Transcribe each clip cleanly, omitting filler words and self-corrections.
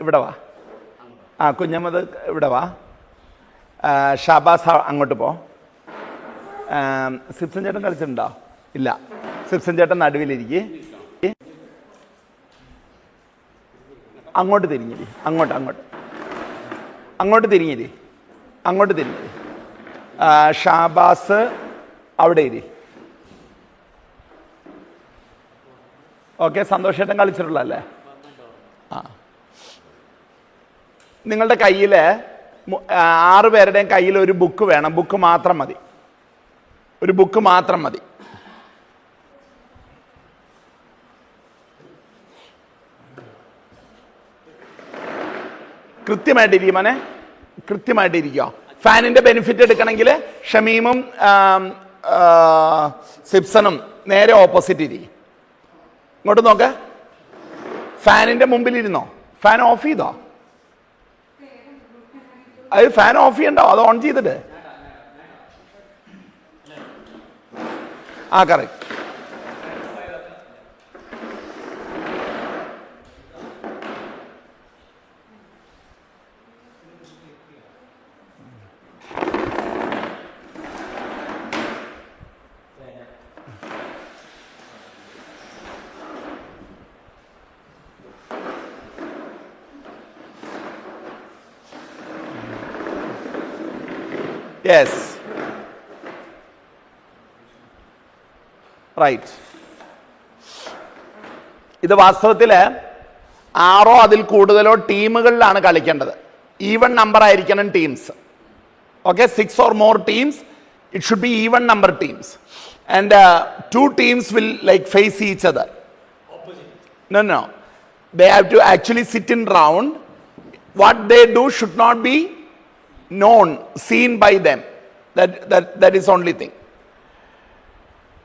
ഇവിടെ വാ. കുഞ്ഞമ്മദ് ഇവിടെ വാ. ഷാബാസ് അങ്ങോട്ട് പോ. സിപ്സൻ ചേട്ടൻ കളിച്ചിട്ടുണ്ടോ? ഇല്ല. സിപ്സൻ ചേട്ടൻ നടുവിലിരിക്കും. അങ്ങോട്ട് തിരിഞ്ഞിരി. അങ്ങോട്ട് തിരിഞ്ഞിരി. ഷാബാസ് അവിടെ ഇരി. ഓക്കെ. സന്തോഷേട്ടൻ കളിച്ചിട്ടുള്ളല്ലേ? നിങ്ങളുടെ കയ്യിൽ 6 പേരുടെയും കയ്യിൽ ഒരു ബുക്ക് വേണം. ബുക്ക് മാത്രം മതി. ഒരു ബുക്ക് മാത്രം മതി. കൃത്യമായിട്ടിരിക്കും മോനെ, കൃത്യമായിട്ടിരിക്കുക. ഫാനിന്റെ ബെനിഫിറ്റ് എടുക്കണമെങ്കിൽ ഷമീമും സിപ്സണും നേരെ ഓപ്പോസിറ്റ് ഇരിക്കും. ഇങ്ങോട്ട് നോക്ക. ഫാനിന്റെ മുമ്പിൽ ഇരുന്നോ? ഫാൻ ഓഫ് ചെയ്തോ? അത് ഫാൻ ഓഫ് ചെയ്യണ്ടോ? അത് ഓൺ ചെയ്തിട്ട്. കറക്റ്റ്. Yes. Right. ഇത് വാസ്തവത്തിൽ 6 അതിൽ കൂടുതലോ ടീമുകളിലാണ് കളിക്കേണ്ടത്. ഈവൻ നമ്പർ ആയിരിക്കണം teams. Okay. 6 or more teams. It should be even number teams. And 2 teams will like face each other. Opposite. No. They have to actually sit in round. What they do should not be seen by them. That is only thing.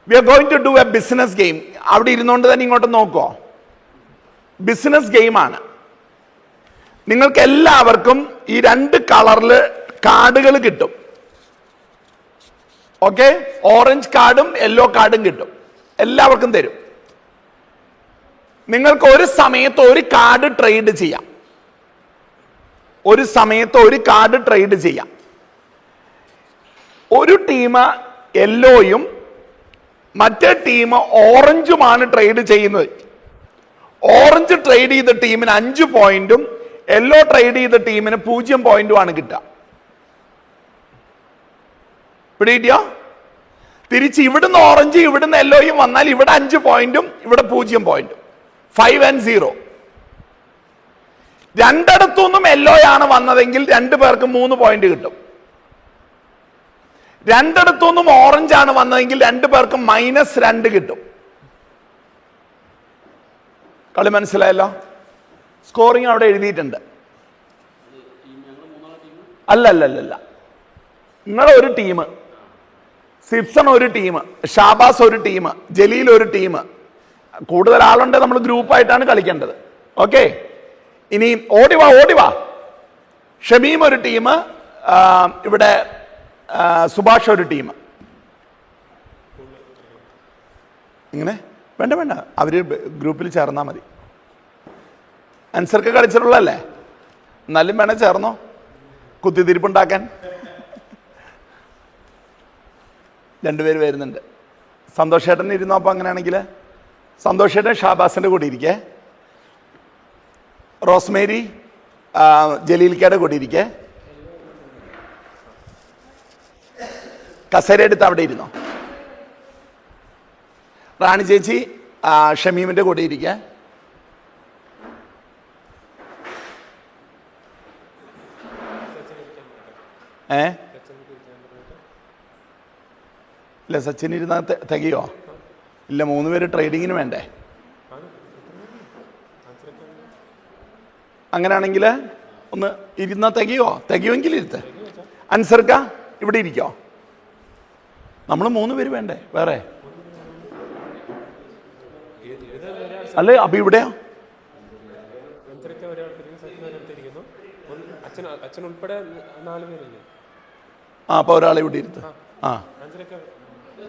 We are going to do a business game. അവിടെ ഇരുന്നുകൊണ്ട് തന്നെ ഇങ്ങോട്ട് നോക്കോ. Business ഗെയിമാണ്. നിങ്ങൾക്ക് എല്ലാവർക്കും ഈ 2 കളറിൽ കാർഡുകൾ കിട്ടും. ഓക്കെ. ഓറഞ്ച് കാർഡും യെല്ലോ കാർഡും കിട്ടും. എല്ലാവർക്കും തരും. നിങ്ങൾക്ക് ഒരു സമയത്ത് ഒരു കാർഡ് ട്രേഡ് ചെയ്യാം. ഒരു ടീം യെല്ലോയും മറ്റേ ടീം ഓറഞ്ചുമാണ് ട്രേഡ് ചെയ്യുന്നത്. ഓറഞ്ച് ട്രേഡ് ചെയ്ത ടീമിന് 5 പോയിന്റും യെല്ലോ ട്രേഡ് ചെയ്ത ടീമിന് 0 പോയിന്റുമാണ് കിട്ടുക. പിടിയോ? തിരിച്ച് ഇവിടുന്ന് ഓറഞ്ച് ഇവിടുന്ന് യെല്ലോയും വന്നാൽ ഇവിടെ 5 പോയിന്റും ഇവിടെ 0 പോയിന്റും. 5 and 0. രണ്ടിടത്തുനിന്നും യെല്ലോയാണ് വന്നതെങ്കിൽ 2 പേർക്ക് 3 പോയിന്റ് കിട്ടും. രണ്ടിടത്തുനിന്നും ഓറഞ്ച് ആണ് വന്നതെങ്കിൽ 2 പേർക്ക് -2 കിട്ടും. കളി മനസ്സിലായല്ലോ? സ്കോറിംഗ് അവിടെ എഴുതിയിട്ടുണ്ട്. അല്ല, നിങ്ങൾ ഒരു ടീം, സിപ്സൺ ഒരു ടീം, ഷാബാസ് ഒരു ടീം, ജലീൽ ഒരു ടീം. കൂടുതൽ ആളുണ്ട്. നമ്മൾ ഗ്രൂപ്പായിട്ടാണ് കളിക്കേണ്ടത്. ഓക്കെ. ഇനി ഓടിവാ. ഷമീം ഒരു ടീം, ഇവിടെ സുഭാഷ് ഒരു ടീം. ഇങ്ങനെ വേണ്ട, അവര് ഗ്രൂപ്പിൽ ചേർന്നാൽ മതി. അൻസർക്ക് കളിച്ചിട്ടുള്ളല്ലേ? എന്നാലും വേണേ ചേർന്നോ, കുത്തിത്തിരിപ്പുണ്ടാക്കാൻ. 2 പേര് വരുന്നുണ്ട്. സന്തോഷേട്ടൻ ഇരുന്നോ? അപ്പൊ അങ്ങനെയാണെങ്കിൽ സന്തോഷേട്ടൻ ഷാബാസിന്റെ കൂടെ ഇരിക്കേ. റോസ്മേരി ജലീൽക്കയുടെ കൂടെ ഇരിക്കേ. കസേര എടുത്ത് അവിടെ ഇരുന്നോ. റാണി ചേച്ചി ഷമീമിന്റെ കൂടെ ഇരിക്കേ. ഇല്ല, സച്ചിൻ ഇരുന്ന തികയോ? ഇല്ല, 3 പേര് ട്രേഡിങ്ങിന് വേണ്ടേ? അങ്ങനെയാണെങ്കിൽ ഒന്ന് ഇരുന്ന തികയുമെങ്കിൽ ഇരുത്ത്. അൻസർക്ക ഇവിടെ ഇരിക്കോ? നമ്മൾ 3 പേര് വേണ്ടേ വേറെ? അല്ലേ? അപ്പൊ ഇവിടെയോ? അപ്പൊ ഒരാളെ ഇവിടെ ഇരുത്ത്.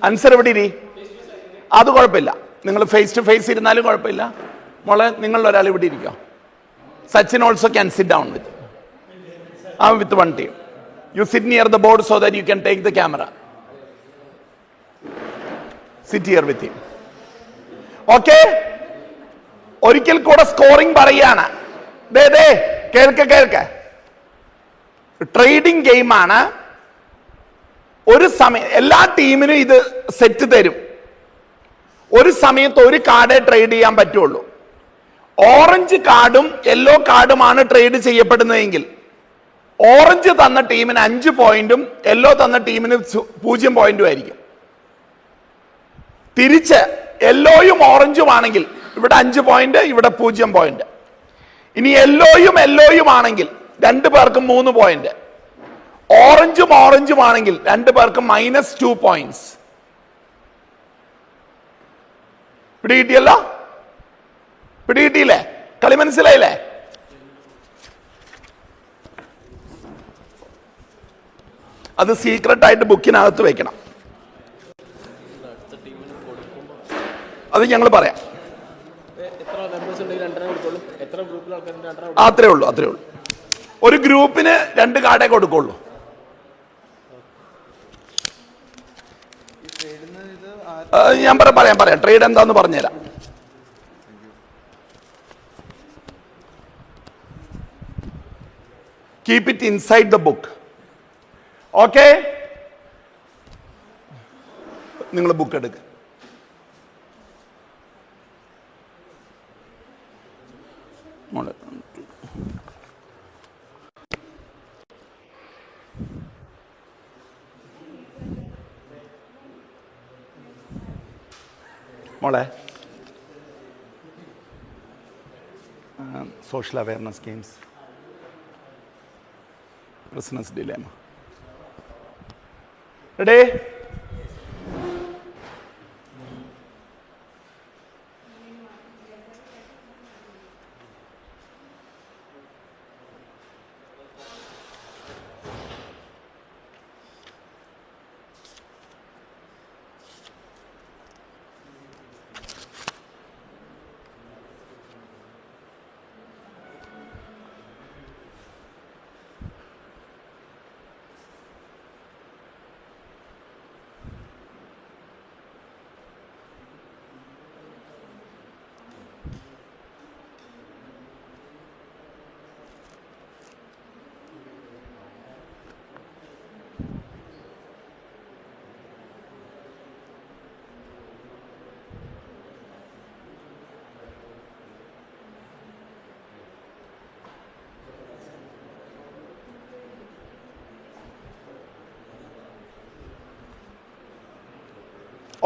അൻസർ ഇവിടെ ഇരി. അത് കുഴപ്പമില്ല. നിങ്ങൾ ഫേസ് ടു ഫേസ് ഇരുന്നാലും കുഴപ്പമില്ല. മോളെ, നിങ്ങൾ ഒരാൾ ഇവിടെ ഇരിക്കോ. Sachin also can sit down with one team. You sit near the board so that you can take the camera. Sit here with him. Okay? ഒരിക്കൽ കൂടെ സ്കോറിംഗ് പറയാണ്. കേൾക്ക ട്രേഡിംഗ് ഗെയിമാണ്. ഒരു സമയം എല്ലാ ടീമിനും ഇത് സെറ്റ് തരും. ഒരു സമയത്ത് ഒരു കാർഡേ ട്രേഡ് ചെയ്യാൻ പറ്റുള്ളൂ. ഓറഞ്ച് കാർഡും യെല്ലോ കാർഡുമാണ് ട്രേഡ് ചെയ്യപ്പെടുന്നതെങ്കിൽ ഓറഞ്ച് തന്ന ടീമിന് 5 പോയിന്റും യെല്ലോ തന്ന ടീമിന് 0 പോയിന്റും ആയിരിക്കും. തിരിച്ച് യെല്ലോയും ഓറഞ്ചും ആണെങ്കിൽ ഇവിടെ 5 പോയിന്റ്, ഇവിടെ 0 പോയിന്റ്. ഇനി യെല്ലോയും ആണെങ്കിൽ 2 പേർക്കും 3 പോയിന്റ്. ഓറഞ്ചും ആണെങ്കിൽ 2 പേർക്കും -2 പോയിന്റ്സ്. പിടികിട്ടിയല്ലോ? പിടികിട്ടിയില്ലേ? കളി മനസ്സിലായില്ലേ? അത് സീക്രട്ട് ആയിട്ട് ബുക്കിനകത്ത് വെക്കണം. അത് ഞങ്ങൾ പറയാം. അത്രേ ഉള്ളൂ. ഒരു ഗ്രൂപ്പിന് 2 കാർഡേ കൊടുക്കുള്ളൂ. ഞാൻ പറയാം. ട്രേഡ് എന്താന്ന് പറഞ്ഞുതരാം. Keep it inside the book. Okay? നിങ്ങൾ ബുക്ക് എടുക്കുക. മോളെ social awareness games, Prisoner's Dilemma. Ready?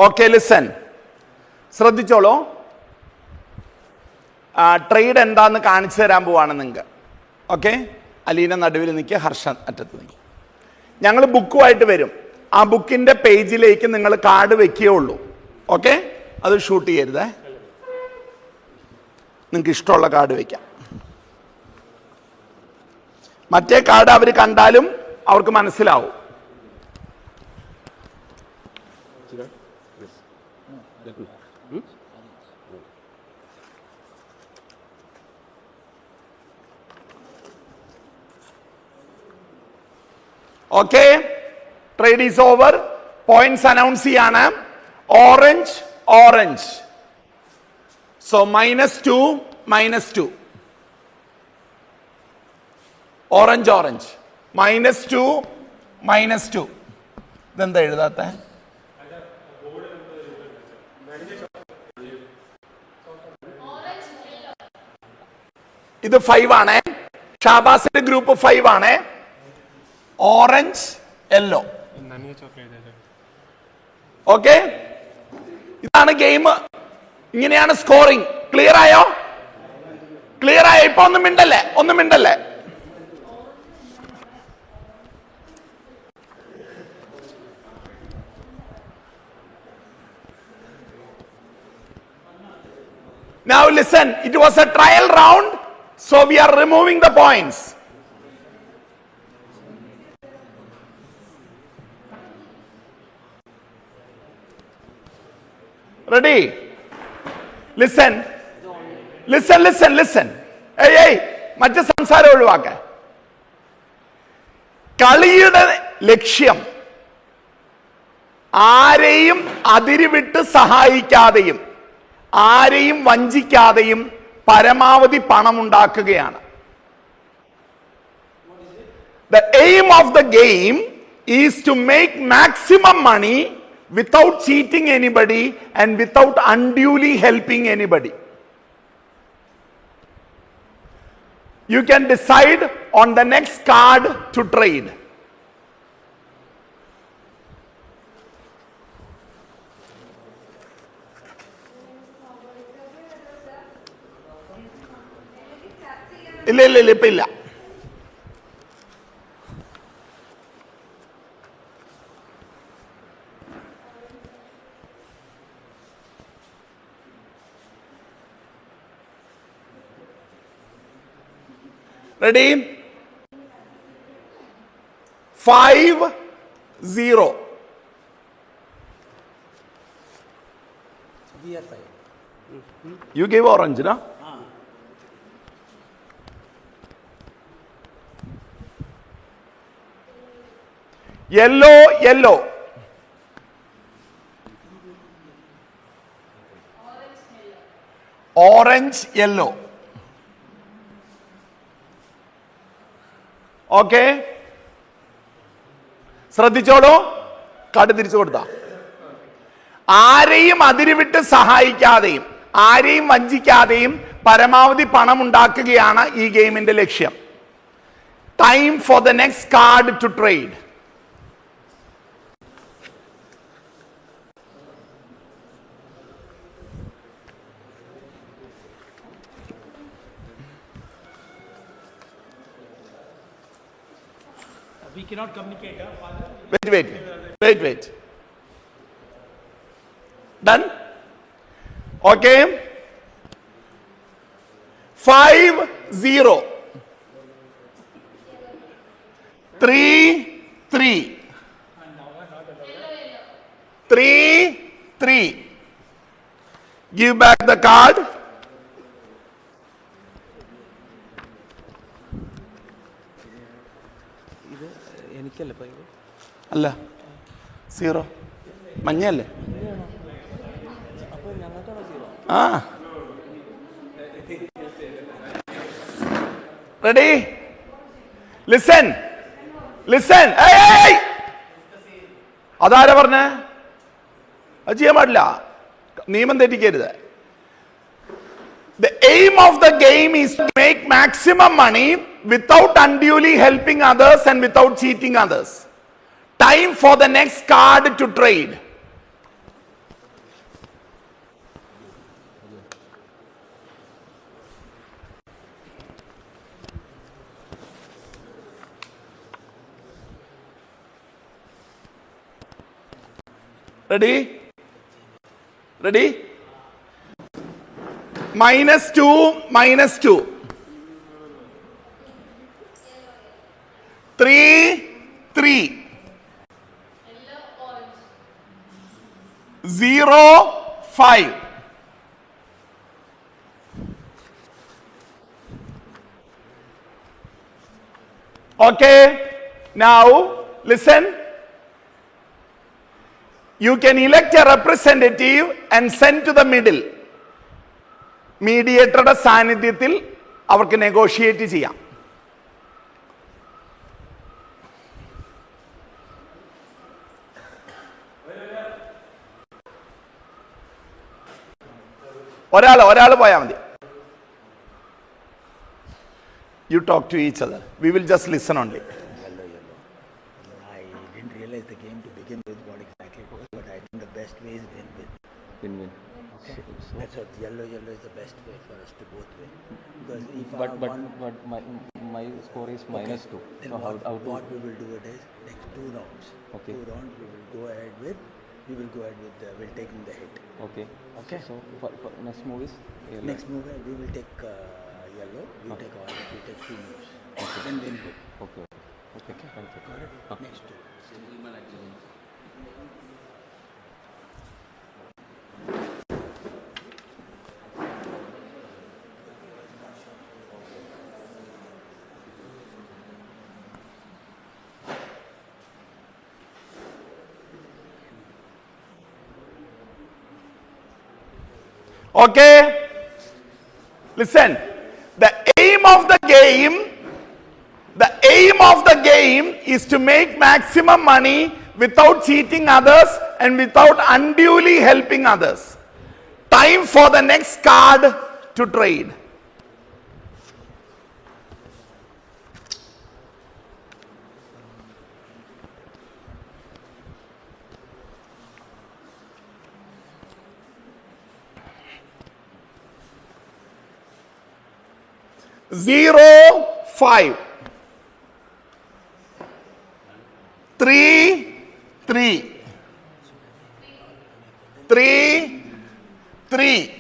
Okay, listen. ശ്രദ്ധിച്ചോളൂ. ട്രേഡ് എന്താന്ന് കാണിച്ചു തരാൻ പോവാണ് നിങ്ങൾക്ക്. ഓക്കെ, അലീന നടുവിൽ നിൽക്കുക, ഹർഷ അറ്റത്ത് നിൽക്കുക. ഞങ്ങൾ ബുക്കുമായിട്ട് വരും. ആ ബുക്കിന്റെ പേജിലേക്ക് നിങ്ങൾ കാർഡ് വെക്കുകയുള്ളൂ. ഓക്കെ, അത് ഷൂട്ട് ചെയ്യരുതേ. നിങ്ങൾക്ക് ഇഷ്ടമുള്ള കാർഡ് വെക്കാം. മറ്റേ കാർഡ് അവർ കണ്ടാലും അവർക്ക് മനസ്സിലാവും. Okay, trade is over. Points announce ചെയ്യാണ്. ഓറഞ്ച്. സോ -2 -2. ഓറഞ്ച് -2 -2. ഇതെന്താ എഴുതാത്ത? ഇത് 5 ആണേ. ഷാബാസിന്റെ ഗ്രൂപ്പ് 5 ആണേ. Orange yellow. ഓക്കെ, ഇതാണ് ഗെയിം. ഇങ്ങനെയാണ് സ്കോറിംഗ്. ക്ലിയർ ആയോ? ഇപ്പൊ ഒന്നും മിണ്ടല്ലേ. Now listen, it was a trial round, so we are removing the points. Ready? Listen. Hey, മറ്റ് സംസാരം ഒഴിവാക്ക. കളിയുടെ ലക്ഷ്യം ആരെയും അതിരുവിട്ട് സഹായിക്കാതെയും ആരെയും വഞ്ചിക്കാതെയും പരമാവധി പണം ഉണ്ടാക്കുകയാണ്. The aim of the game is to make maximum money without cheating anybody and without unduly helping anybody. You can decide on the next card to trade. ഇല്ല ഇപ്പൊ ഇല്ല. Ready? 5-0. You give orange, na? Yellow. Orange, yellow. Okay, ശ്രദ്ധിച്ചോളൂ. Card തിരിച്ചു കൊടുത്ത ആരെയും അതിരുവിട്ട് സഹായിക്കാതെയും ആരെയും വഞ്ചിക്കാതെയും പരമാവധി പണം ഉണ്ടാക്കുകയാണ് ഈ ഗെയിമിന്റെ ലക്ഷ്യം. Time for the next card to trade. We cannot communicate. Wait. Done? Okay. 5-0. 3-3. 3-3. Give back the card. അല്ല, 0. മഞ്ഞല്ലേ? ആ, റെഡി? ലിസൺ. അതാരാ പറഞ്ഞേ? അത് ചെയ്യാൻ പാടില്ല, നിയമം തെറ്റിക്കരുത്. The aim of the game is to make maximum money without unduly helping others and without cheating others. Time for the next card to trade. Ready? -2. 3-3. 0-5. Okay, now listen. You can elect a representative and send to the middle. മീഡിയേറ്ററുടെ സാന്നിധ്യത്തിൽ അവർക്ക് negotiate ചെയ്യാം. ഒരാൾ പോയാൽ മതി. You talk to each other. We will just listen only. Yellow. I didn't realize the game to begin with what exactly it was, but I think the best way is win-win. Okay. That's what yellow is the best way for us to both win. Because if but my score is -2. Then So what we will do it is next 2 rounds. Okay. 2 rounds we will go ahead with. We'll take the hit. Okay. So for next move is yellow. Next move we will take yellow. You take orange. We take 2 moves. Okay. Then win-win. Okay. Thank you. Got it? Next 2. Okay? Listen. The aim of the game is to make maximum money without cheating others and without unduly helping others. Time for the next card to trade. Zero, 5. 3, 3. 3, 3.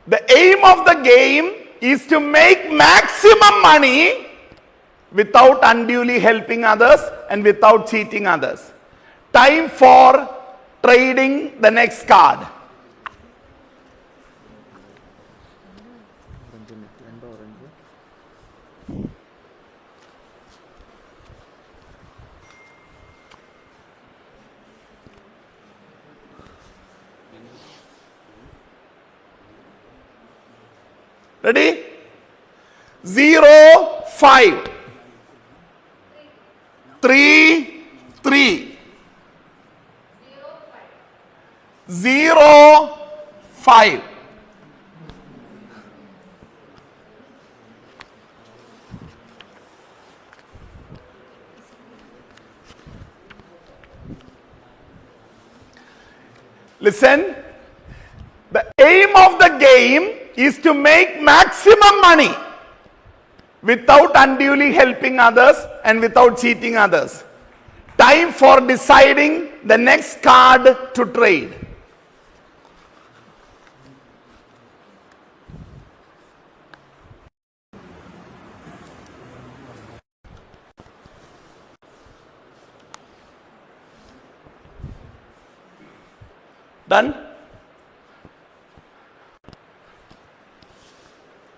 The aim of the game is to make maximum money without unduly helping others and without cheating others. Time for trading the next card. Ready? 0, 5. 3, 3. 0, 5. Listen, the aim of the game is to make maximum money without unduly helping others and without cheating others. Time for deciding the next card to trade. Done?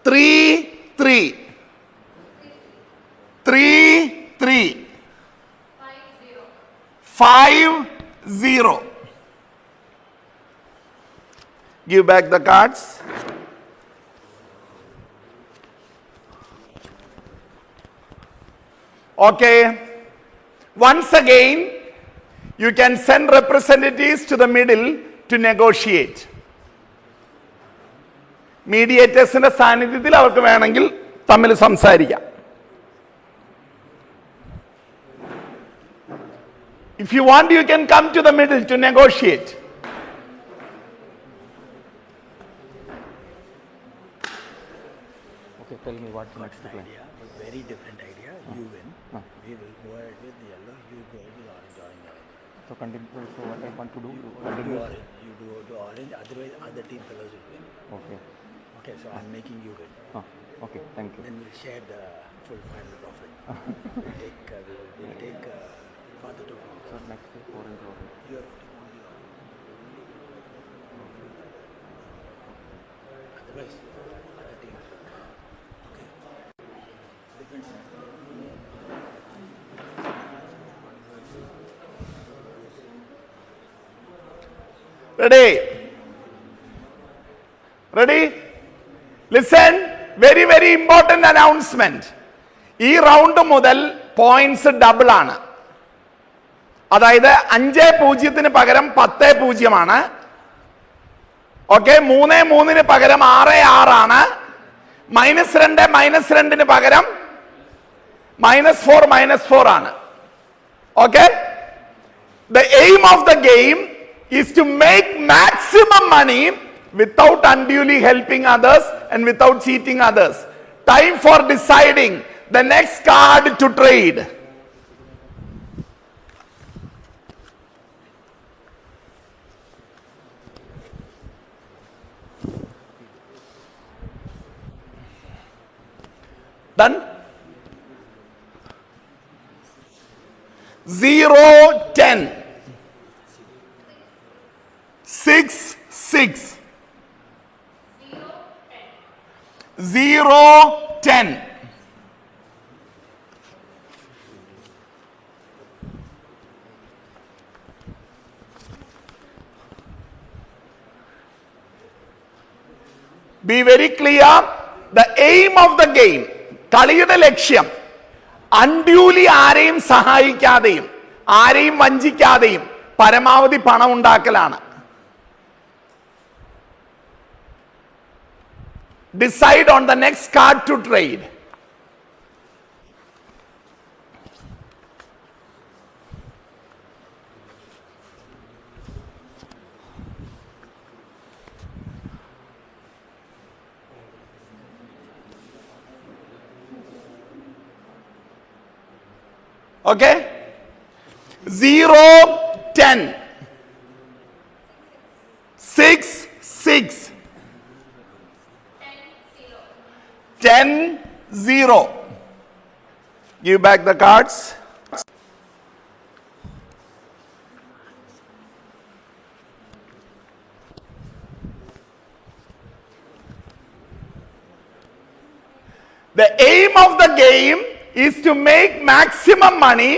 3, 3. 3, 3. 5, 0. Give back the cards. Okay. Once again, you can send representatives to the middle to negotiate. മീഡിയേറ്റേഴ്സിന്റെ സാന്നിധ്യത്തിൽ അവർക്ക് വേണമെങ്കിൽ തമ്മിൽ സംസാരിക്കാം. If you want, you can come to the middle to negotiate. Okay, tell me what's the next plan. Idea, but very different idea. You win. We will go ahead with yellow. You go ahead with orange. So continue. So what I want to do? Do Continue. orange. You do orange. Otherwise, other team fellows will win. Okay. Okay, so I'm making you win. Okay. Thank you. Then we'll share the full final profit. we'll take father to So next is orange. your otherwise other teams. Okay. Different. Ready? Ready? Listen, very very important announcement. ഈ round മുതൽ points double ആണ്. അതായത് 5-0 പകരം 10-0 okay. 3-3 പകരം 6-6 ആണ്. -2 പകരം -4 ആണ്. Okay. The aim of the game is to make maximum money without unduly helping others and without cheating others. Time for deciding the next card to trade. Done? 0, 10. 6, 6. 0, 10. Be very clear. The aim of the game, കളിയുടെ ലക്ഷ്യം അൺഡ്യൂലി ആരെയും സഹായിക്കാതെയും ആരെയും വഞ്ചിക്കാതെയും പരമാവധി പണം ഉണ്ടാക്കലാണ്. Decide on the next card to trade. Okay? 0, 10. 6, 6. 10, 0. Give back the cards. The aim of the game is to make maximum money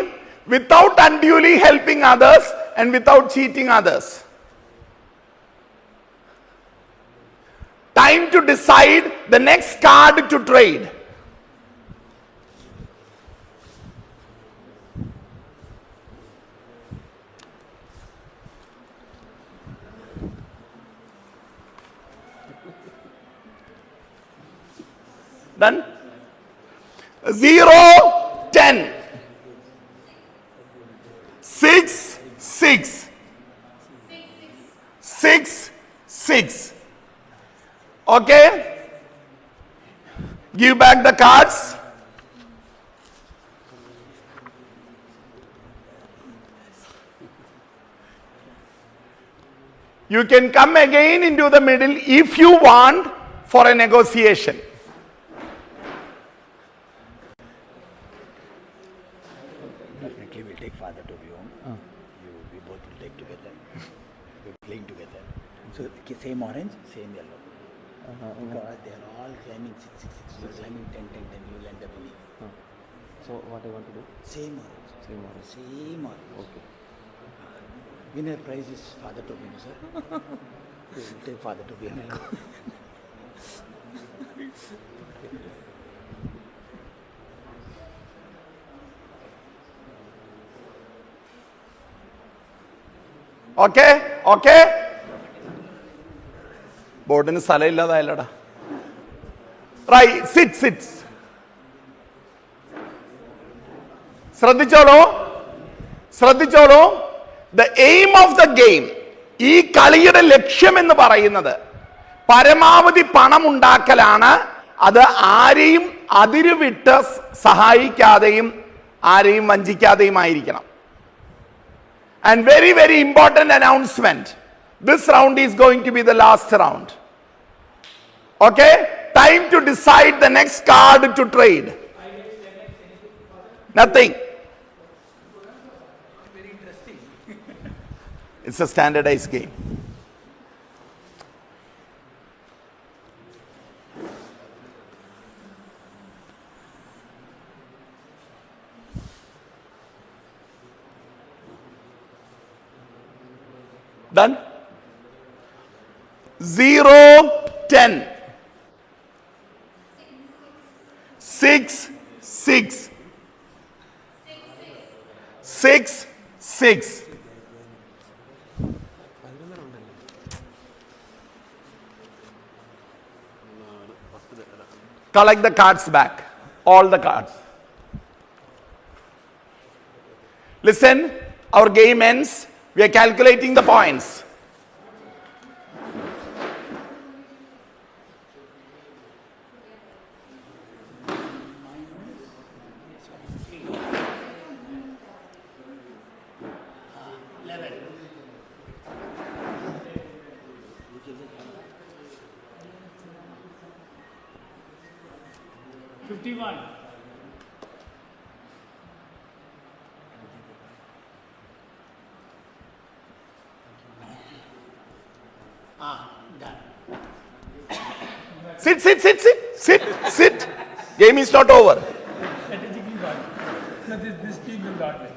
without unduly helping others and without cheating others. Time to decide the next card to trade. Done? 0, 10. 6, 6. 6, 6. Okay? Give back the cards. You can come again into the middle if you want for a negotiation. Definitely we'll take father to be home. We both will take together. We're playing together. So same orange, same yellow. Because they are all climbing 6, 6, 6. You're climbing 10, 10, 10. You'll end up winning. So what I want to do? Same orange. Same orange. Same orange. Okay. Winner prize is father to win, sir. We'll take father to win. Okay? Okay? ബോർഡിന് സ്ഥലമില്ലാതായല്ലടാ. Right, sit. ശ്രദ്ധിച്ചോളൂ. The aim of the game, ഈ കളിയുടെ ലക്ഷ്യം എന്ന് പറയുന്നത് പരമാവധി പണം ഉണ്ടാക്കലാണ്. അത് ആരെയും അതിരുവിട്ട് സഹായിക്കാതെയും ആരെയും വഞ്ചിക്കാതെയുമായിരിക്കണം. And very, very important announcement. This round is going to be the last round. Okay? Time to decide the next card to trade. Nothing. Very interesting. It's a standardized game. Done? 0, 10. 6, 6. 6, 6. Collect the cards back. All the cards. Listen, our game ends. We are calculating the points. Sit. Game is not over. Strategically got it. No, this team will not win.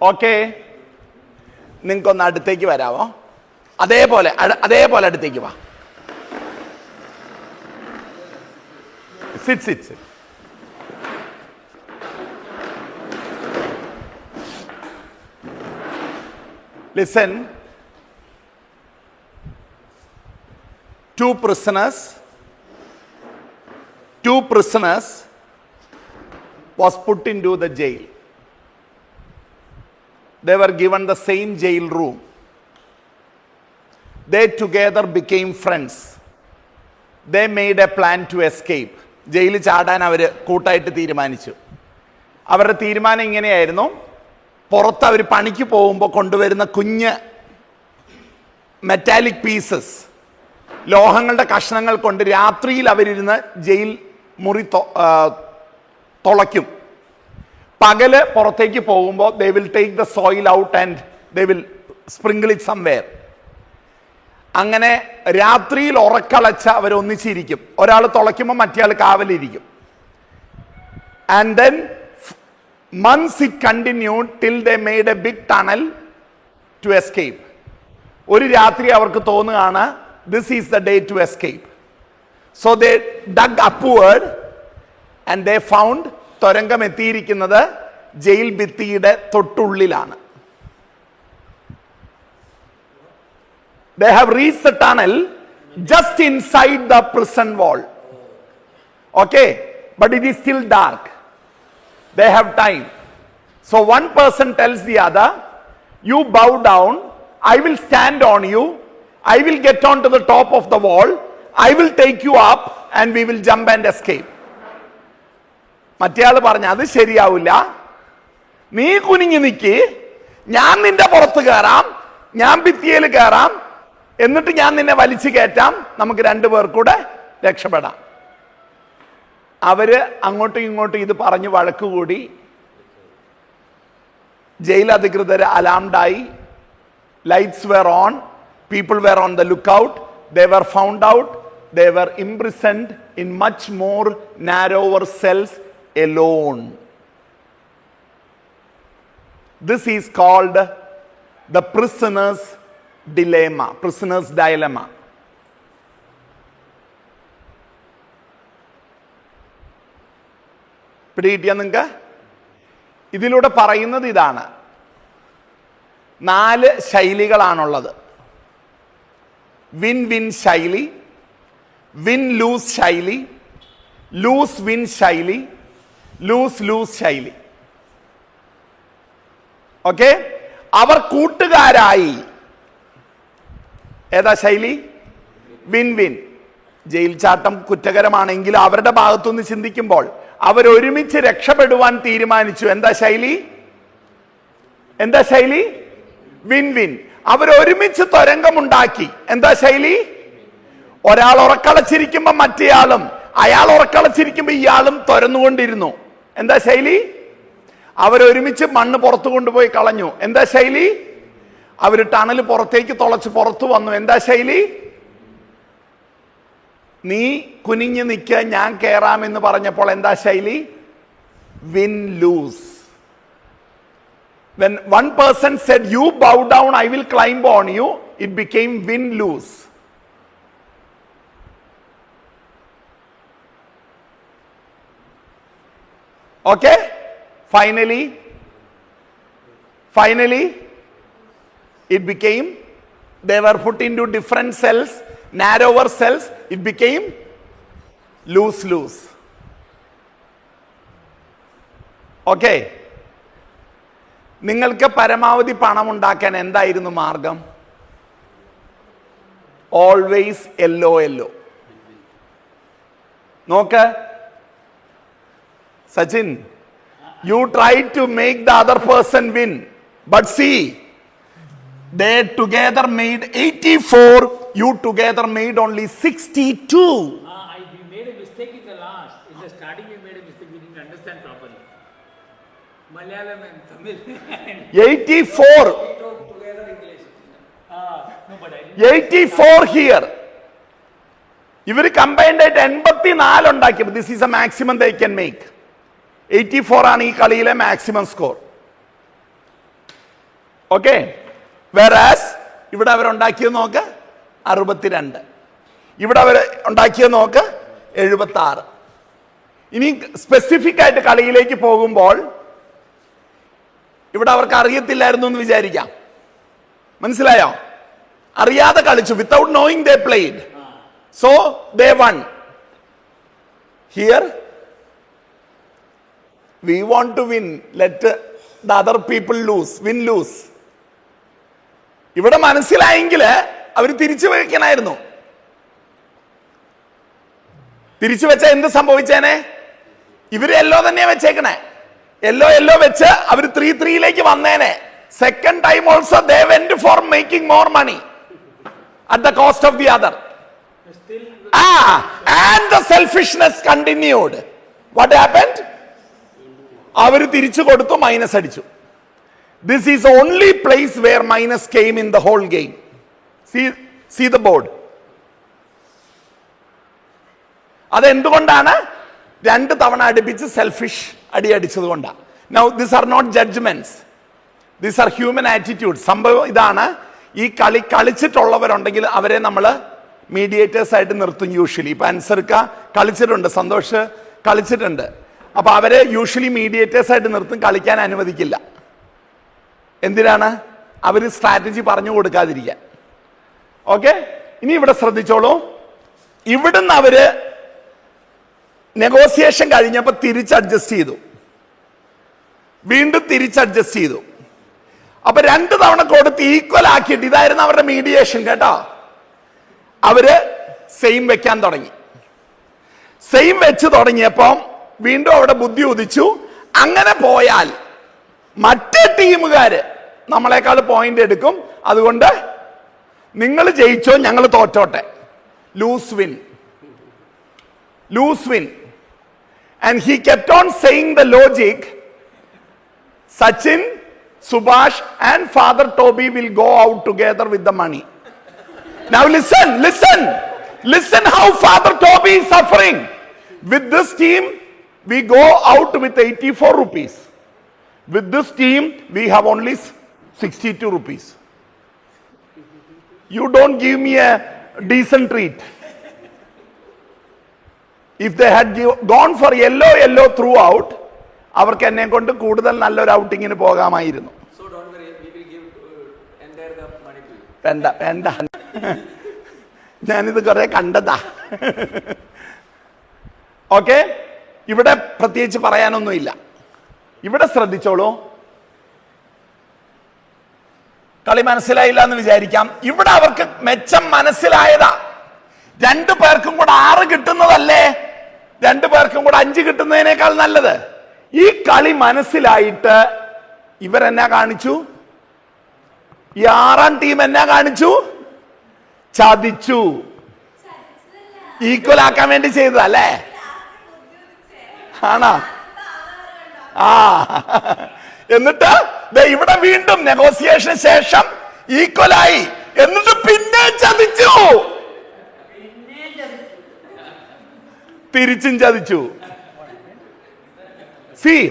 Okay, നിങ്ങൾക്കൊന്ന് അടുത്തേക്ക് വരാമോ? അതേപോലെ അടുത്തേക്ക് വാ. Sit. Listen. Two prisoners was put into the jail. They were given the same jail room. They together became friends. They made a plan to escape. ജയിലിൽ ചാടാൻ അവർ കൂട്ടായിട്ട് തീരുമാനിച്ചു. അവരുടെ തീരുമാനം ഇങ്ങനെയായിരുന്നു: പുറത്ത് അവർ പണിക്ക് പോകുമ്പോൾ കൊണ്ടുവരുന്ന കുഞ്ഞ് മെറ്റാലിക് പീസസ്, ലോഹങ്ങളുടെ കഷ്ണങ്ങൾ കൊണ്ട് രാത്രിയിൽ അവരിരുന്ന് ജയിൽ മുറി തുളയ്ക്കും. പകല് പുറത്തേക്ക് പോകുമ്പോൾ they will take the soil out and they will sprinkle it somewhere. അങ്ങനെ രാത്രിയിൽ ഉറക്കളച്ച അവരൊന്നിച്ചിരിക്കും. ഒരാൾ തുളയ്ക്കുമ്പോൾ മറ്റേ ആൾ കാവലിരിക്കും. And then months it continued till they made a big tunnel to escape. ഒരു രാത്രി അവർക്ക് തോന്നുകയാണ് this is the day to escape. So they dug upward and they found തുരങ്കം എത്തിയിരിക്കുന്നത് ജയിൽ ഭിത്തിയുടെ തൊട്ടുള്ളിലാണ്. They have reached the tunnel just inside the prison wall. Okay, but it is still dark. They have time. So one person tells the other, you bow down, I will stand on you, I will get on to the top of the wall, I will take you up and we will jump and escape. മറ്റേയാൾ പറഞ്ഞു, അത് ശരിയാവില്ല, നീ കുനിഞ്ഞു നിൽക്കി, ഞാൻ നിന്റെ പുറത്ത് കയറാം, ഞാൻ ഭിത്തിയിൽ കയറാം, എന്നിട്ട് ഞാൻ നിന്നെ വലിച്ചു കയറ്റാം, നമുക്ക് രണ്ടുപേർക്കൂടെ രക്ഷപ്പെടാം. അവര് അങ്ങോട്ടും ഇങ്ങോട്ടും ഇത് പറഞ്ഞു വഴക്കുകൂടി. ജയിൽ അധികൃതർ അലാംഡായി. Lights were on, people were on the look out. They were found out. They were imprisoned in much more narrower cells alone. This is called the prisoner's dilemma. Prisoner's dilemma. പിടികിട്ടിയ നിങ്ങൾക്ക്? ഇതിലൂടെ പറയുന്നത് ഇതാണ്: 4 ശൈലികളാണുള്ളത്. വിൻ വിൻ ശൈലി, win loose ശൈലി, loose win ശൈലി, loose loose ശൈലി. Okay, അവർ കൂട്ടുകാരായി. ഏതാ ശൈലി? Win win. ജയിൽ ചാട്ടം കുറ്റകരമാണെങ്കിൽ അവരുടെ ഭാഗത്തുനിന്ന് ചിന്തിക്കുമ്പോൾ അവരൊരുമിച്ച് രക്ഷപ്പെടുവാൻ തീരുമാനിച്ചു. എന്താ ശൈലി? Win win. അവരൊരുമിച്ച് തുരങ്കമുണ്ടാക്കി. എന്താ ശൈലി? ഒരാൾ ഉറക്കളച്ചിരിക്കുമ്പോ മറ്റേയാളും, അയാൾ ഉറക്കളച്ചിരിക്കുമ്പോ ഇയാളും തുരന്നുകൊണ്ടിരുന്നു. എന്താ ശൈലി? അവരൊരുമിച്ച് മണ്ണ് പുറത്തു കൊണ്ടുപോയി കളഞ്ഞു. എന്താ ശൈലി? അവര് ടണൽ പുറത്തേക്ക് തുളച്ച് പുറത്തു വന്നു. എന്താ ശൈലി? നീ കുനിഞ്ഞു നിൽക്ക, ഞാൻ കയറാമെന്ന് പറഞ്ഞപ്പോൾ എന്താ ശൈലി? Win lose. When one person said, you bow down, I will climb on you, it became win lose. Okay, finally it became, they were put into different cells, narrower cells. It became lose lose. Okay, നിങ്ങൾക്ക് പരമാവധി പണം ഉണ്ടാക്കാൻ എന്തായിരുന്നു മാർഗം? Always yellow. നോക്ക് Sachin, you tried to make the other person win, but see, they together made 84, you together made only 62. We made a mistake in the last. In the starting we made a mistake, we didn't understand properly. Malayalam and Tamil. 84. We talk together English. No, but I didn't. 84 here. ഇവർ combined ആയിട്ട് 84 ഉണ്ടാക്കിയപ്പോൾ, this is a maximum they can make. 84 ആണ് ഈ കളിയിലെ maximum score. Okay, വേറാസ് ഇവിടെ അവരുണ്ടാക്കിയത് നോക്ക് 62, ഇവിടെ അവർ ഉണ്ടാക്കിയത് നോക്ക് 76. ഇനി സ്പെസിഫിക് ആയിട്ട് കളിയിലേക്ക് പോകുമ്പോൾ ഇവിടെ അവർക്ക് അറിയത്തില്ലായിരുന്നു എന്ന് വിചാരിക്കാം. മനസ്സിലായോ? അറിയാതെ കളിച്ചു. Without knowing they played, so they one. Here we want to win, let the other people lose, win lose. ഇവിടെ മനസ്സിലായെങ്കിൽ അവർ തിരിച്ചു വെക്കണായിരുന്നു. തിരിച്ചു വെച്ച എന്ത് സംഭവിച്ചേനെ? ഇവര് യെല്ലോ തന്നെയാ വെച്ചേക്കണേ. യെല്ലോ വെച്ച് അവർ 3-3 വന്നേനെ. Second time also they went for making more money at the cost of the other. And the selfishness continued. What happened? അവർ തിരിച്ചു കൊടുത്തു, മൈനസ് അടിച്ചു. This is the only place where minus came in the whole game. See the board. അതെന്തുകൊണ്ടാണ്? 2 തവണ അടുപ്പിച്ച് selfish അടിച്ചത് കൊണ്ടാണ്. Now these are not judgments, these are human attitudes. സംഭവം ഇതാണ്, ഈ കളി കളിച്ചിട്ടുള്ളവരുണ്ടെങ്കിൽ അവരെ നമ്മൾ മീഡിയേറ്റേഴ്സ് ആയിട്ട് നിർത്തും യൂഷ്വലി. ഇപ്പൊ അൻസർക്ക കളിച്ചിട്ടുണ്ട്, സന്തോഷ് കളിച്ചിട്ടുണ്ട്. അപ്പൊ അവരെ യൂഷ്വലി മീഡിയേറ്റേഴ്സ് ആയിട്ട് നിർത്തും, കളിക്കാൻ അനുവദിക്കില്ല. എന്തിനാണ്? അവര് സ്ട്രാറ്റജി പറഞ്ഞു കൊടുക്കാതിരിക്കാൻ. ഓക്കെ, ഇനി ഇവിടെ ശ്രദ്ധിച്ചോളൂ. ഇവിടുന്ന് അവര് നെഗോസിയേഷൻ കഴിഞ്ഞപ്പോ തിരിച്ച് അഡ്ജസ്റ്റ് ചെയ്തു, വീണ്ടും തിരിച്ച് അഡ്ജസ്റ്റ് ചെയ്തു. അപ്പൊ 2 തവണ കൊടുത്ത് ഈക്വൽ ആക്കിയിട്ട്, ഇതായിരുന്നു അവരുടെ മീഡിയേഷൻ കേട്ടോ. അവര് സെയിം വെക്കാൻ തുടങ്ങി. സെയിം വെച്ച് തുടങ്ങിയപ്പോ വീണ്ടും അവിടെ ബുദ്ധി ഉദിച്ചു. അങ്ങനെ പോയാൽ മറ്റേ ടീമുകാര് നമ്മളെക്കാൾ പോയിന്റ് എടുക്കും. അതുകൊണ്ട് നിങ്ങൾ ജയിച്ചോ ഞങ്ങൾ തോറ്റോട്ടെ, lose win, lose win. And he kept on saying the logic. Sachin, Subhash and Father Toby will go out together with the money. Now listen how Father Toby is suffering. With this team we go out with 84 rupees. With this team we have only 62 rupees. You don't give me a decent treat. If they had gone for yellow throughout, അവർക്ക് എന്നെ കൊണ്ട് കൂടുതൽ നല്ലൊരു ഔട്ടിങ്ങിന് പോകാമായിരുന്നു. വേണ്ട, ഞാനിത് കുറെ കണ്ടതാ. Okay, ഇവിടെ പ്രത്യേകിച്ച് പറയാനൊന്നുമില്ല. ഇവിടെ ശ്രദ്ധിച്ചോളൂ. കളി മനസ്സിലായില്ല എന്ന് വിചാരിക്കാം. ഇവിടെ അവർക്ക് മെച്ചം മനസ്സിലായതാ. 2 പേർക്കും കൂടെ 6 കിട്ടുന്നതല്ലേ 2 പേർക്കും കൂടെ 5 കിട്ടുന്നതിനേക്കാൾ നല്ലത്. ഈ കളി മനസ്സിലായിട്ട് ഇവരെന്നാ കാണിച്ചു? ഈ 6ാം ടീം എന്നാ കാണിച്ചു? ചതിച്ചു. ഈക്വൽ ആക്കാൻ വേണ്ടി ചെയ്തതല്ലേ? ആണോ? എന്നിട്ട് ഇവിടെ വീണ്ടും നെഗോസിയേഷൻ ശേഷം ഈക്വലായി, എന്നിട്ട് പിന്നെ ചതിച്ചു, തിരിച്ചും ചതിച്ചു. See,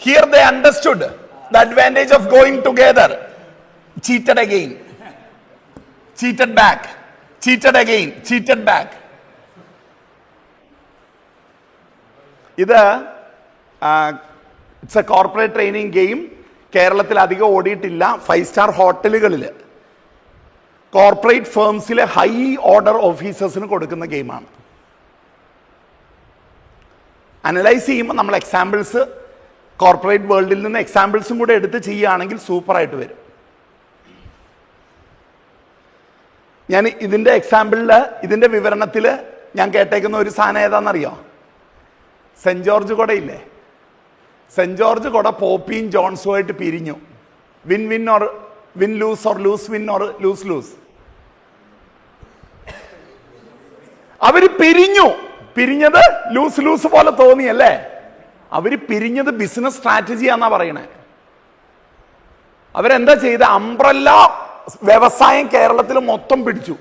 here they understood the advantage of going together. Cheated again, cheated back, cheated again, cheated back. ഇത് it's A corporate training game. കേരളത്തിൽ അധികം ഓടിയിട്ടില്ല. 5-star ഹോട്ടലുകളിൽ കോർപ്പറേറ്റ് ഫേംസിലെ ഹൈ ഓർഡർ ഓഫീസേഴ്സിന് കൊടുക്കുന്ന ഗെയിമാണ്. അനലൈസ് ചെയ്യുമ്പോൾ നമ്മൾ എക്സാമ്പിൾസ് കോർപ്പറേറ്റ് വേൾഡിൽ നിന്ന് എക്സാമ്പിൾസും കൂടെ എടുത്ത് ചെയ്യുകയാണെങ്കിൽ സൂപ്പറായിട്ട് വരും. ഞാൻ ഇതിൻ്റെ എക്സാമ്പിളിൽ, ഇതിൻ്റെ വിവരണത്തിൽ ഞാൻ കേട്ടേക്കുന്ന ഒരു സാധനം ഏതാണെന്നറിയോ? സെൻറ്റ് ജോർജ് കുടയില്ലേ, സെൻറ്റ് ജോർജ് കുട പോപ്പിയും ജോൺസുമായിട്ട് പിരിഞ്ഞു. Win win or win lose or lose win or lose lose. അവര് പിരിഞ്ഞത് ലൂസ് ലൂസ് പോലെ തോന്നിയല്ലേ? അവര് പിരിഞ്ഞത് ബിസിനസ് സ്ട്രാറ്റജിയാന്നാ പറയണേ. അവരെന്താ ചെയ്ത? അംബ്രല്ല വ്യവസായം കേരളത്തിൽ മൊത്തം പിടിച്ചു.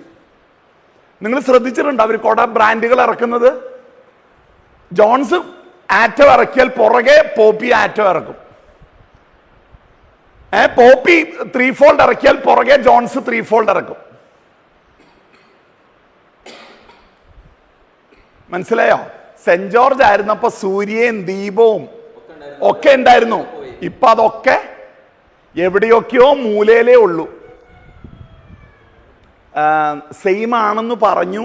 നിങ്ങൾ ശ്രദ്ധിച്ചിട്ടുണ്ട് അവർ കുട ബ്രാൻഡുകൾ ഇറക്കുന്നത്? ജോൺസ് ആറ്റം ഇറക്കിയാൽ പുറകെ പോപ്പി ആറ്റം ഇറക്കും. പോപ്പി 3 ഫോൾഡ് ഇറക്കിയാൽ പുറകെ ജോൺസ് 3 ഫോൾഡ് ഇറക്കും. മനസ്സിലായോ? സെന്റ് ജോർജ് ആയിരുന്നപ്പോ സൂര്യയും ദീപവും ഒക്കെ ഉണ്ടായിരുന്നു. ഇപ്പൊ അതൊക്കെ എവിടെയൊക്കെയോ മൂലയിലേ ഉള്ളൂ. സെയിം ആണെന്ന് പറഞ്ഞു,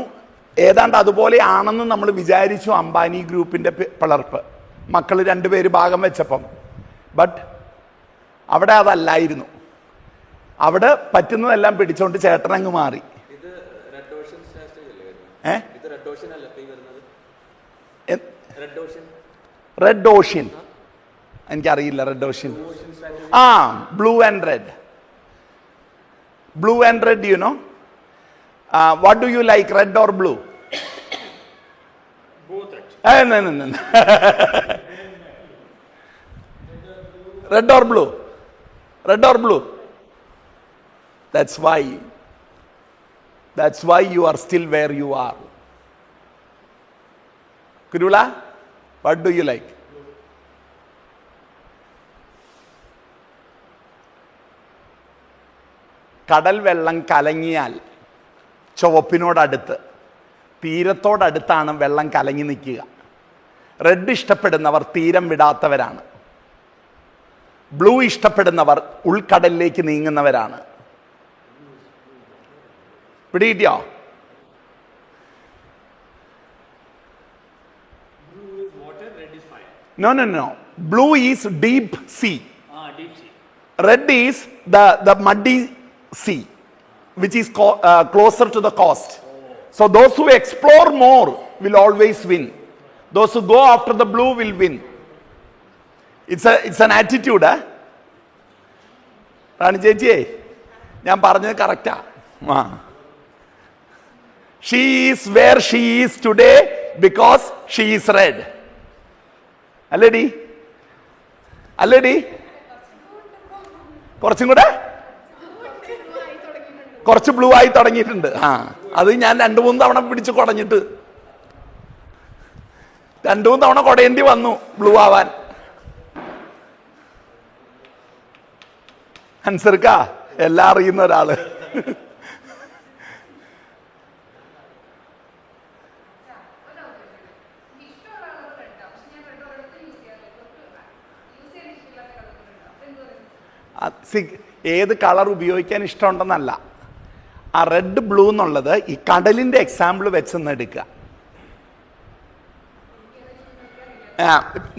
ഏതാണ്ട് അതുപോലെ ആണെന്ന് നമ്മൾ വിചാരിച്ചു. അംബാനി ഗ്രൂപ്പിന്റെ പിളർപ്പ്, മക്കൾ 2 പേര് ഭാഗം വെച്ചപ്പം. ബട്ട് അവിടെ അതല്ലായിരുന്നു. അവിടെ പറ്റുന്നതെല്ലാം പിടിച്ചോണ്ട് ചേട്ടനങ്ങ് മാറി. റെഡ് ഓഷ്യൻ എനിക്കറിയില്ല. Red ocean blue and red. Blue and red, you know what do you like, red or blue? Red or blue? Red or blue? That's why you are still where you are. Kurula, what do you like? കടൽ വെള്ളം കലങ്ങിയാൽ ചുവപ്പിനോടടുത്ത്, തീരത്തോടടുത്താണ് വെള്ളം കലങ്ങി നിൽക്കുക. Red ഇഷ്ടപ്പെടുന്നവർ തീരം വിടാത്തവരാണ്. Blue ഇഷ്ടപ്പെടുന്നവർ ഉൾക്കടലിലേക്ക് നീങ്ങുന്നവരാണ്. പിടികിട്ടിയോ? No. Blue is deep sea. Deep sea. Red is the muddy sea, which is closer to the coast. So those who explore more will always win. Those who go after the blue will win. It's an attitude. റാണി ചേച്ചിയെ, ഞാൻ പറഞ്ഞത് correct. She is where she is today because she is red. അല്ലേടി? കുറച്ചും കൂടെ കുറച്ച് blue ആയി തുടങ്ങിയിട്ടുണ്ട്. അത് ഞാൻ 2-3 തവണ പിടിച്ച് കുടഞ്ഞിട്ട് 2-3 തവണ കുടയേണ്ടി വന്നു ബ്ലൂ ആവാൻ. അൻസർക്ക എല്ലാം അറിയുന്ന ഒരാള്. ഏത് കളർ ഉപയോഗിക്കാൻ ഇഷ്ടമുണ്ടെന്നല്ല, ആ റെഡ് ബ്ലൂ എന്നുള്ളത് ഈ കടലിന്റെ എക്സാമ്പിൾ വെച്ചെന്ന് എടുക്കുക.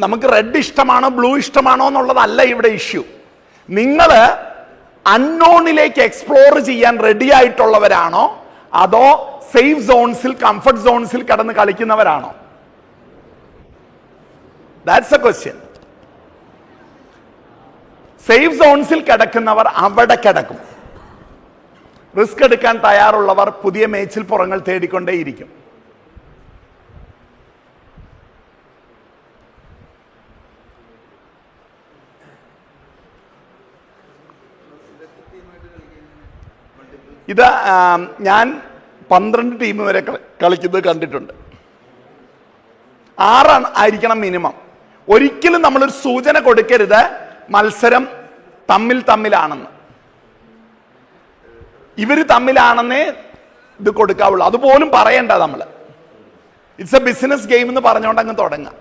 നമുക്ക് റെഡ് ഇഷ്ടമാണോ ബ്ലൂ ഇഷ്ടമാണോ എന്നുള്ളതല്ല ഇവിടെ ഇഷ്യൂ. നിങ്ങൾ അൺനോണിലേക്ക് എക്സ്പ്ലോർ ചെയ്യാൻ റെഡി ആയിട്ടുള്ളവരാണോ അതോ സേഫ് സോൺസിൽ, കംഫർട്ട് സോൺസിൽ കിടന്ന് കളിക്കുന്നവരാണോ? That's a question. സേഫ് സോൺസിൽ കിടക്കുന്നവർ അവിടെ കിടക്കും. റിസ്ക് എടുക്കാൻ തയ്യാറുള്ളവർ പുതിയ മേച്ചിൽ പുറങ്ങൾ തേടിക്കൊണ്ടേയിരിക്കും. ഇത് ഞാൻ 12 ടീം വരെ കളിക്കുന്നത് കണ്ടിട്ടുണ്ട്. 6 ആയിരിക്കണം മിനിമം. ഒരിക്കലും നമ്മളൊരു സൂചന കൊടുക്കരുത് മത്സരം തമ്മിലാണെന്ന്. ഇവര് തമ്മിലാണെന്നേ ഇത് കൊടുക്കാവുള്ളൂ. അതുപോലും പറയണ്ട നമ്മൾ. ഇറ്റ്സ് എ ബിസിനസ് ഗെയിം എന്ന് പറഞ്ഞുകൊണ്ട് അങ്ങ് തുടങ്ങാം.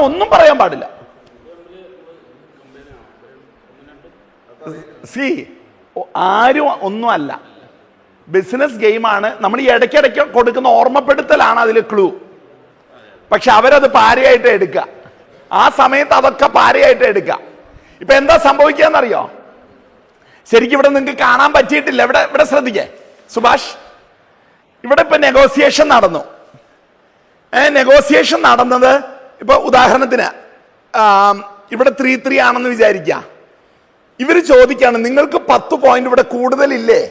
ഒന്നും പറയാൻ പാടില്ല. ആരും ഒന്നും അല്ല. ബിസിനസ് ഗെയിമാണ്. നമ്മൾ ഈ ഇടയ്ക്കിടയ്ക്ക് കൊടുക്കുന്ന ഓർമ്മപ്പെടുത്തലാണ് അതിൽ ക്ലൂ. പക്ഷെ അവരത് പാരയായിട്ട് എടുക്കുക. ആ സമയത്ത് അതൊക്കെ പാരയായിട്ട് എടുക്കുക. ഇപ്പൊ എന്താ സംഭവിക്കാന്നറിയോ? ശരിക്കും ഇവിടെ നിങ്ങൾക്ക് കാണാൻ പറ്റിയിട്ടില്ല. ഇവിടെ ശ്രദ്ധിക്കേ സുഭാഷ്, ഇവിടെ ഇപ്പൊ നെഗോസിയേഷൻ നടന്നു. നെഗോസിയേഷൻ നടന്നത് ഇപ്പൊ ഉദാഹരണത്തിന് ഇവിടെ 3-3 ആണെന്ന് വിചാരിക്കുക. ഇവര് ചോദിക്കാണ്, നിങ്ങൾക്ക് 10 പോയിന്റ് ഇവിടെ കൂടുതലില്ലേ,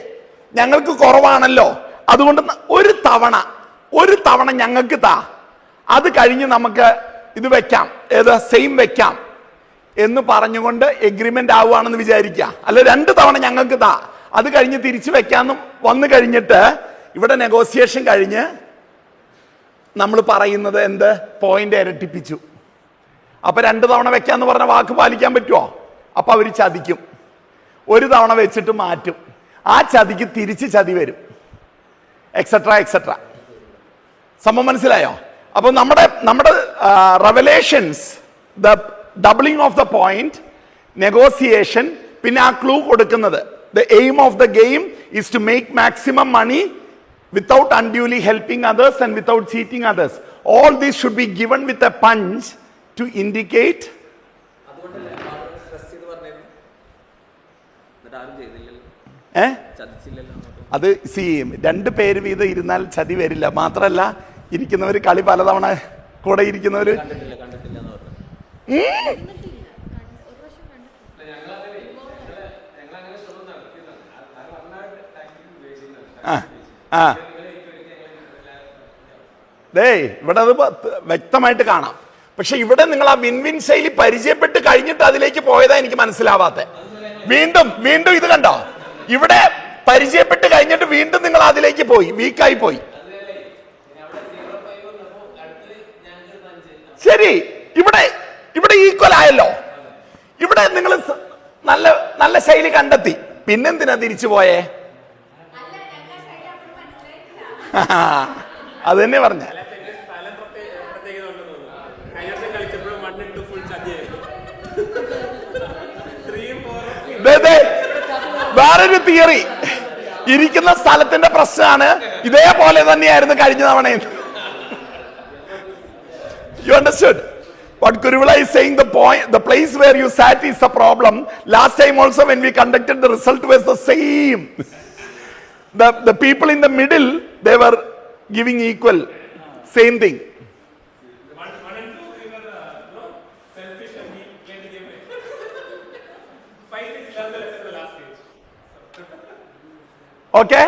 ഞങ്ങൾക്ക് കുറവാണല്ലോ, അതുകൊണ്ട് ഒരു തവണ ഞങ്ങൾക്ക് താ, അത് കഴിഞ്ഞ് നമുക്ക് ഇത് വെക്കാം, ഏത് സെയിം വെക്കാം എന്ന് പറഞ്ഞുകൊണ്ട് എഗ്രിമെന്റ് ആവുകയാണെന്ന് വിചാരിക്കുക. അല്ല 2 തവണ ഞങ്ങൾക്ക് താ, അത് കഴിഞ്ഞ് തിരിച്ചു വെക്കാന്നും വന്നു കഴിഞ്ഞിട്ട് ഇവിടെ നെഗോസിയേഷൻ കഴിഞ്ഞ് നമ്മൾ പറയുന്നത് എന്ത്? പോയിന്റ് ഇരട്ടിപ്പിച്ചു. അപ്പൊ 2 തവണ വെക്കാന്ന് പറഞ്ഞ വാക്ക് പാലിക്കാൻ പറ്റുമോ? അപ്പൊ അവർ ചതിക്കും. 1 തവണ വെച്ചിട്ട് മാറ്റും. ആ ചതിക്ക് തിരിച്ച് ചതി വരും, എക്സെട്ര എക്സെട്ര. സംഭവം മനസ്സിലായോ? അപ്പൊ നമ്മുടെ revelations, the doubling of the point, negotiation, പിന്നെ ആ ക്ലൂ കൊടുക്കുന്നത്, the aim of the game is to make maximum money without unduly helping others and without cheating others. All this should be given with a punch to indicate. അത് C 2 പേര് വീതം ഇരുന്നാൽ ചതി വരില്ല. മാത്രല്ല ഇരിക്കുന്നവർ കളി പലതവണ കൂടെ ഇരിക്കുന്നവര് ഇവിടെ അത് വ്യക്തമായിട്ട് കാണാം. പക്ഷെ ഇവിടെ നിങ്ങൾ ആ വിൻ വിൻ ശൈലി പരിചയപ്പെട്ട് കഴിഞ്ഞിട്ട് അതിലേക്ക് പോയതാ എനിക്ക് മനസ്സിലാവാത്ത. വീണ്ടും വീണ്ടും ഇത് കണ്ടോ, ഇവിടെ പരിചയപ്പെട്ട് കഴിഞ്ഞിട്ട് വീണ്ടും നിങ്ങൾ അതിലേക്ക് പോയി, വീക്കായി പോയി. ശരി, ഇവിടെ ഇവിടെ ഈക്വൽ ആയല്ലോ. ഇവിടെ നിങ്ങൾ നല്ല നല്ല ശൈലി കണ്ടെത്തി. പിന്നെന്തിനാ തിരിച്ചു പോയേ? അത് തന്നെ പറഞ്ഞ. വേറൊരു തിയറി, ഇരിക്കുന്ന സ്ഥലത്തിന്റെ പ്രശ്നമാണ്. ഇതേപോലെ തന്നെയായിരുന്നു കഴിഞ്ഞ തവണ. You understood? What Kuruvilla is saying, the place where you sat is the problem. Last time also when we conducted, the result was the same. The people in the middle, they were giving equal, same thing. One and two, we were selfish and we played the game. 5, 6 level at the last stage. Okay?